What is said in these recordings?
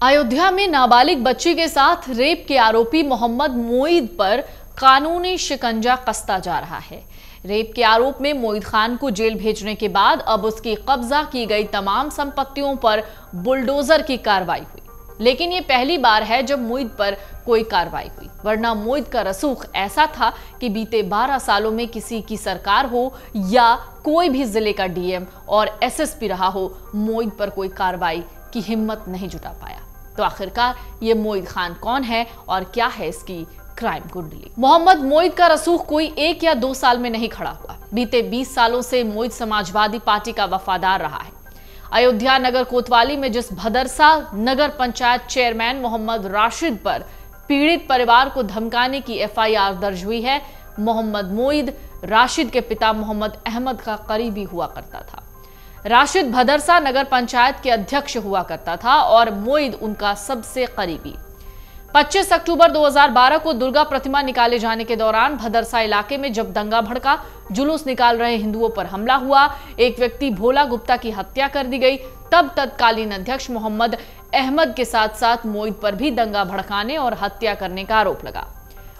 अयोध्या में नाबालिग बच्ची के साथ रेप के आरोपी मोहम्मद मोईद पर कानूनी शिकंजा कसता जा रहा है। रेप के आरोप में मोईद खान को जेल भेजने के बाद अब उसकी कब्जा की गई तमाम संपत्तियों पर बुलडोजर की कार्रवाई हुई। लेकिन ये पहली बार है जब मोईद पर कोई कार्रवाई हुई, वरना मोईद का रसूख ऐसा था कि बीते 12 सालों में किसी की सरकार हो या कोई भी जिले का डीएम और एसएसपी रहा हो, मोईद पर कोई कार्रवाई की हिम्मत नहीं जुटा पाया। तो आखिरकार ये मोईद खान कौन है और क्या है इसकी क्राइम कुंडली? मोहम्मद मोईद का रसूख कोई 1 या 2 साल में नहीं खड़ा हुआ। बीते 20 सालों से मोईद समाजवादी पार्टी का वफादार रहा है। अयोध्या नगर कोतवाली में जिस भदरसा नगर पंचायत चेयरमैन मोहम्मद राशिद पर पीड़ित परिवार को धमकाने की एफआईआर दर्ज हुई है, मोहम्मद मोईद राशिद के पिता मोहम्मद अहमद का करीबी हुआ करता था। राशिद भदरसा नगर पंचायत के अध्यक्ष हुआ करता था और मोईद उनका सबसे करीबी। 25 अक्टूबर 2012 को दुर्गा प्रतिमा निकाले जाने के दौरान भदरसा इलाके में जब दंगा भड़का, जुलूस निकाल रहे हिंदुओं पर हमला हुआ, एक व्यक्ति भोला गुप्ता की हत्या कर दी गई, तब तत्कालीन अध्यक्ष मोहम्मद अहमद के साथ साथ मोईद पर भी दंगा भड़काने और हत्या करने का आरोप लगा।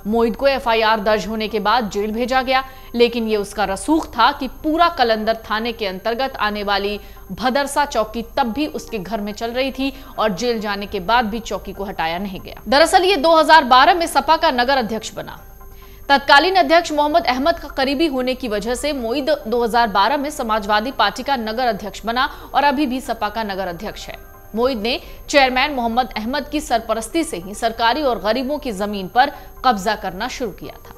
मोईद को एफआईआर दर्ज होने के बाद जेल भेजा गया, लेकिन ये उसका रसूख था कि पूरा कलंदर थाने के अंतर्गत आने वाली भदरसा चौकी तब भी उसके घर में चल रही थी और जेल जाने के बाद भी चौकी को हटाया नहीं गया। दरअसल ये 2012 में सपा का नगर अध्यक्ष बना। तत्कालीन अध्यक्ष मोहम्मद अहमद का करीबी होने की वजह से मोईद 2012 में समाजवादी पार्टी का नगर अध्यक्ष बना और अभी भी सपा का नगर अध्यक्ष है। मोईद ने चेयरमैन मोहम्मद अहमद की सरपरस्ती से ही सरकारी और गरीबों की जमीन पर कब्जा करना शुरू किया था।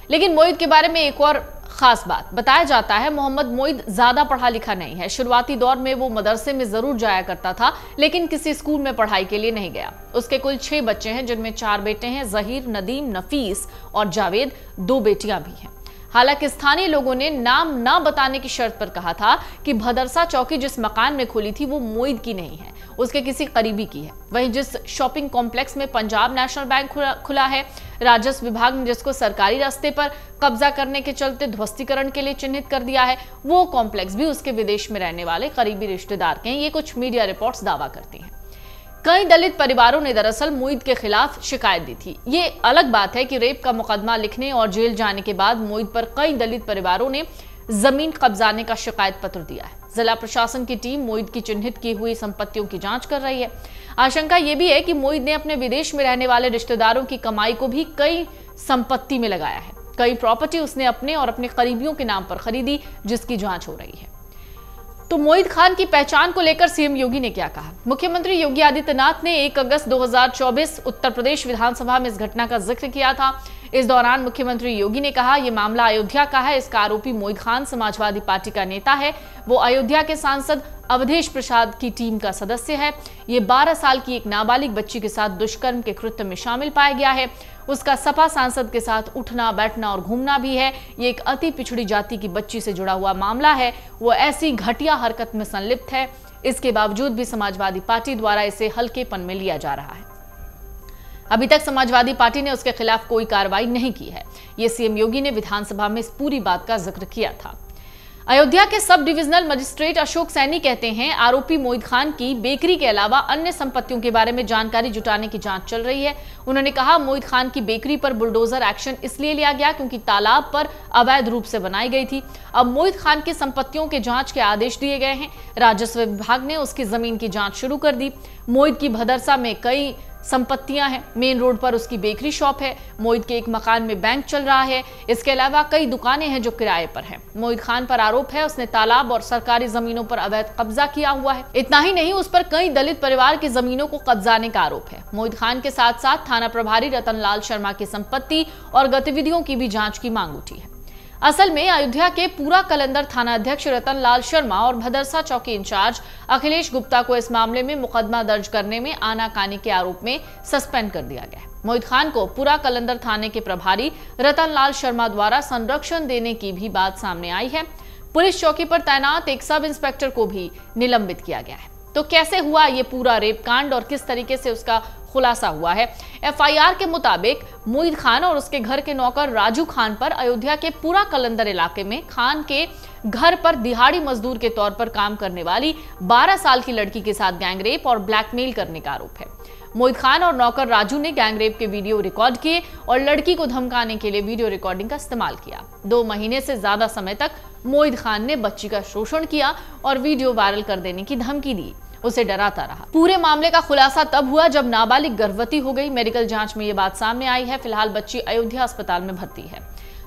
लेकिन मोईद के बारे में एक और खास बात बताया जाता है, मोहम्मद मोईद ज्यादा पढ़ा लिखा नहीं है। शुरुआती दौर में वो मदरसे में जरूर जाया करता था, लेकिन किसी स्कूल में पढ़ाई के लिए नहीं गया। उसके कुल 6 बच्चे हैं, जिनमें 4 बेटे हैं, जहीर, नदीम, नफीस और जावेद। 2 बेटियां भी हैं। हालांकि स्थानीय लोगों ने नाम ना बताने की शर्त पर कहा था कि भदरसा चौकी जिस मकान में खुली थी वो मोईद की नहीं है, उसके किसी करीबी की है। वहीं जिस शॉपिंग कॉम्प्लेक्स में पंजाब नेशनल बैंक खुला है, राजस्व विभाग ने जिसको सरकारी रास्ते पर कब्जा करने के चलते ध्वस्तीकरण के लिए चिन्हित कर दिया है, वो कॉम्प्लेक्स भी उसके विदेश में रहने वाले करीबी रिश्तेदार के हैं। ये कुछ मीडिया रिपोर्ट्स दावा करती हैं। कई दलित परिवारों ने दरअसल मोईद के खिलाफ शिकायत दी थी। ये अलग बात है कि रेप का मुकदमा लिखने और जेल जाने के बाद मोईद पर कई दलित परिवारों ने जमीन कब्जाने का शिकायत पत्र दिया है। जिला प्रशासन की टीम मोईद की चिन्हित की हुई संपत्तियों की जांच कर रही है। आशंका ये भी है कि मोईद ने अपने विदेश में रहने वाले रिश्तेदारों की कमाई को भी कई संपत्ति में लगाया है। कई प्रॉपर्टी उसने अपने और अपने करीबियों के नाम पर खरीदी, जिसकी जांच हो रही है। तो मोईद खान की पहचान को लेकर सीएम योगी ने क्या कहा? मुख्यमंत्री योगी आदित्यनाथ ने 1 अगस्त 2024 उत्तर प्रदेश विधानसभा में इस घटना का जिक्र किया था। इस दौरान मुख्यमंत्री योगी ने कहा, यह मामला अयोध्या का है। इसका आरोपी मोईद खान समाजवादी पार्टी का नेता है। वो अयोध्या के सांसद अवधेश प्रसाद की टीम का सदस्य है। ये 12 साल की एक नाबालिग बच्ची के साथ दुष्कर्म के कृत्य में शामिल पाया गया है। उसका सपा सांसद के साथ उठना बैठना और घूमना भी है। ये एक अति पिछड़ी जाति की बच्ची से जुड़ा हुआ मामला है। वो ऐसी घटिया हरकत में संलिप्त है। इसके बावजूद भी समाजवादी पार्टी द्वारा इसे हल्केपन में लिया जा रहा है। अभी तक समाजवादी पार्टी ने उसके खिलाफ कोई कार्रवाई नहीं की है। ये सीएम योगी ने विधानसभा में इस पूरी बात का जिक्र किया था। अयोध्या के sub divisional magistrate Ashok Saini कहते हैं, आरोपी मोईद खान की बेकरी के अलावा अन्य संपत्तियों के बारे में जानकारी जुटाने की जांच चल रही है। उन्होंने कहा, मोईद खान की बेकरी पर बुलडोजर एक्शन इसलिए लिया गया क्योंकि तालाब पर अवैध रूप से बनाई गई थी। अब मोईद खान की संपत्तियों के जांच के आदेश दिए गए हैं। राजस्व विभाग ने उसकी जमीन की जांच शुरू कर दी। मोईद की भदरसा में कई संपत्तियां हैं। मेन रोड पर उसकी बेकरी शॉप है। मोईद के एक मकान में बैंक चल रहा है। इसके अलावा कई दुकानें हैं जो किराए पर हैं। मोईद खान पर आरोप है उसने तालाब और सरकारी जमीनों पर अवैध कब्जा किया हुआ है। इतना ही नहीं, उस पर कई दलित परिवार की जमीनों को कब्जाने का आरोप है। मोईद खान के साथ साथ थाना प्रभारी रतन लाल शर्मा की संपत्ति और गतिविधियों की भी जांच की मांग उठी है। असल में अयोध्या के पूरा कलंदर थाना अध्यक्ष रतन लाल शर्मा और भदरसा चौकी इंचार्ज अखिलेश गुप्ता को इस मामले में मुकदमा दर्ज करने में आनाकानी के आरोप में सस्पेंड कर दिया गया है। मोईद खान को पूरा कलंदर थाने के प्रभारी रतन लाल शर्मा द्वारा संरक्षण देने की भी बात सामने आई है। पुलिस चौकी पर तैनात एक सब इंस्पेक्टर को भी निलंबित किया गया है। तो कैसे हुआ ये पूरा रेप कांड और किस तरीके से उसका खुलासा हुआ है। एफआईआर के मुताबिक मोईद खान और उसके घर के नौकर राजू खान पर अयोध्या के पूरा कलंदर इलाके में खान के घर पर दिहाड़ी मजदूर के तौर पर काम करने वाली 12 साल की लड़की के साथ गैंगरेप और ब्लैकमेल करने का आरोप है। मोईद खान और नौकर राजू ने गैंगरेप के वीडियो रिकॉर्ड किए और लड़की को धमकाने के लिए वीडियो रिकॉर्डिंग का इस्तेमाल किया। 2 महीने से ज्यादा समय तक मोईद खान ने बच्ची का शोषण किया और वीडियो वायरल कर देने की धमकी दी, उसे डराता रहा। पूरे मामले का खुलासा तब हुआ जब नाबालिग गर्भवती हो गई। मेडिकल जांच में ये बात सामने आई है। फिलहाल बच्ची अयोध्या अस्पताल में भर्ती है।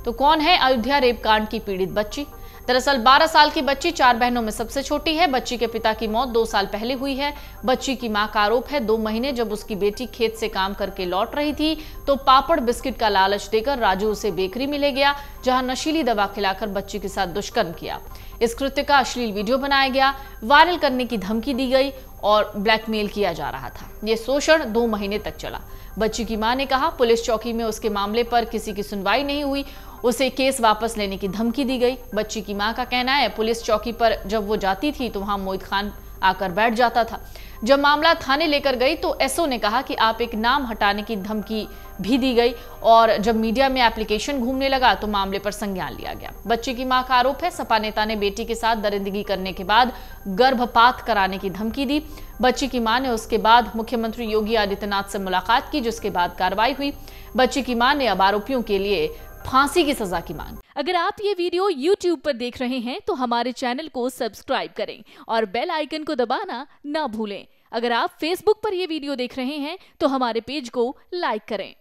तो कौन है अयोध्या रेप कांड की पीड़ित बच्ची? दरअसल 12 साल की बच्ची 4 बहनों में सबसे छोटी है। बच्ची के पिता की मौत 2 साल पहले हुई है। बच्ची की मां का आरोप है 2 महीने जब उसकी बेटी खेत से काम करके लौट रही थी तो पापड़ बिस्किट का लालच देकर राजू उसे बेकरी में ले गया, जहां नशीली दवा खिलाकर बच्ची के साथ दुष्कर्म किया। इस कृत्य का अश्लील वीडियो बनाया गया, वायरल करने की धमकी दी गई और ब्लैकमेल किया जा रहा था। यह शोषण 2 महीने तक चला। बच्ची की मां ने कहा पुलिस चौकी में उसके मामले पर किसी की सुनवाई नहीं हुई, उसे केस वापस लेने की धमकी दी गई। बच्ची की मां का कहना है पुलिस चौकी पर जब वो जाती थी तो वहां मोईद खान आकर बैठ जाता था। जब मामला थाने लेकर गई तो एसओ ने कहा कि आप एक नाम हटाने की धमकी भी दी गई और जब मीडिया में एप्लीकेशन घूमने लगा तो मामले पर संज्ञान लिया गया। बच्ची की मां का आरोप है सपा नेता ने बेटी के साथ दरिंदगी करने के बाद गर्भपात कराने की धमकी दी। बच्ची की मां ने उसके बाद मुख्यमंत्री योगी आदित्यनाथ से मुलाकात की, जिसके बाद कार्रवाई हुई। बच्ची की मां ने अब आरोपियों के लिए फांसी की सजा की मांग। अगर आप ये वीडियो YouTube पर देख रहे हैं तो हमारे चैनल को सब्सक्राइब करें और बेल आइकन को दबाना ना भूलें। अगर आप Facebook पर ये वीडियो देख रहे हैं तो हमारे पेज को लाइक करें।